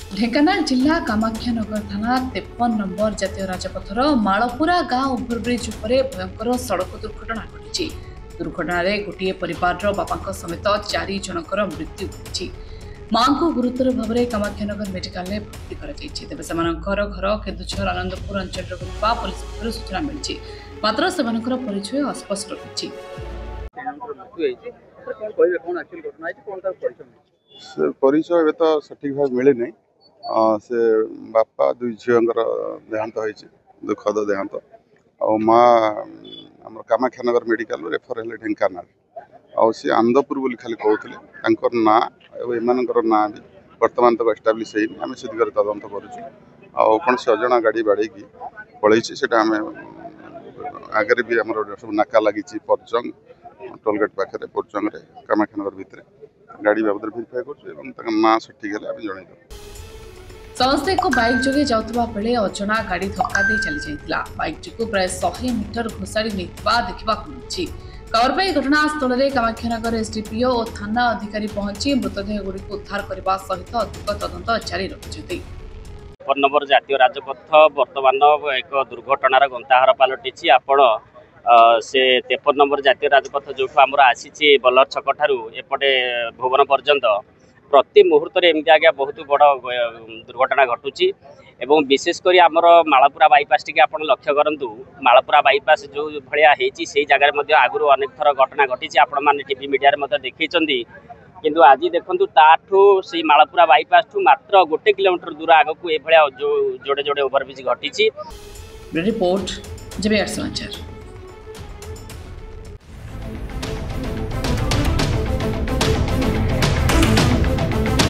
ढेंकानाल जिला कामाख्यानगर थाना 53 नंबर जातीय राजपथर मालपुरा गांव ओभरब्रिज उपरे भयंकर सड़क दुर्घटना घटी। दुर्घटना गोटे परिवार बापा समेत 4 जनकर मृत्यु घटी। मां को गुरुतर भाव में कामाख्यानगर मेडिकल में भर्ती तेज से घर केदुझर आनंदपुर अंचल पुलिस पक्षर सूचना मिली, मात्र से परिचय अस्पष्ट रही। परिचय तो सठिक भाव मिले नहीं। से बापा दुई झीर देहांत हो दुखद देहांत आ माँ आम कामाख्यानगर मेडिकल रेफर है ढेंकानाल सी आनंदपुर बोली खाली कहते ना एम ना भी बर्तमान तक एस्टाब्लीश आम से दिगरे तदंत कौन से अजना गाड़ी बाड़े पलि से आगे भी आम सब नाका लगी परजंग टोलगेट पाखे परजंग कामाख्यानगर भितर गाड़ी बाबद भेरीफाए कर ना सठिक है जनईद। समस्ते एक बाइक जोगे जाउतबा बेले अजଣା गाड़ी धक्का दे चली जाइतिला। बाइक टिकु प्राय 100 मीटर घोषाड़ी नेतिबा देखिबाकु मिलिछि। खबर पाई घटनास्थल में कामाख्यानगर एसडीपीओ और थाना अधिकारी पहुंची मृतदेह गुड़ी उद्धार करने सहित अधिक तदंत जारी रखिछथि। नंबर जातीय राजपथ वर्तमान एक दुर्घटनार गंताहार पलटि। आपण से 53 नंबर जातीय राजपथ जो आमर आसी बलर छक ठारू एपटे भुवन पर्यंत प्रति मुहूर्त एमती आज्ञा बहुत बड़ दुर्घटना घटुची। एवं विशेषकर आमर मालपुरा बाईपास टी आप लक्ष्य करूँ। मालपुरा बाईपास जो भाया से जगह आगुरी अनेक थर घटना घटी आपण मैंने टीवी मीडिया देखी किंतु आज देखु ताठू से मालपुरा बाईपास ठू मात्र 1 किलोमीटर दूर आग को जो जोड़े जोड़े ओभरब्रिज घटी। रिपोर्ट जेबीआर समाचार।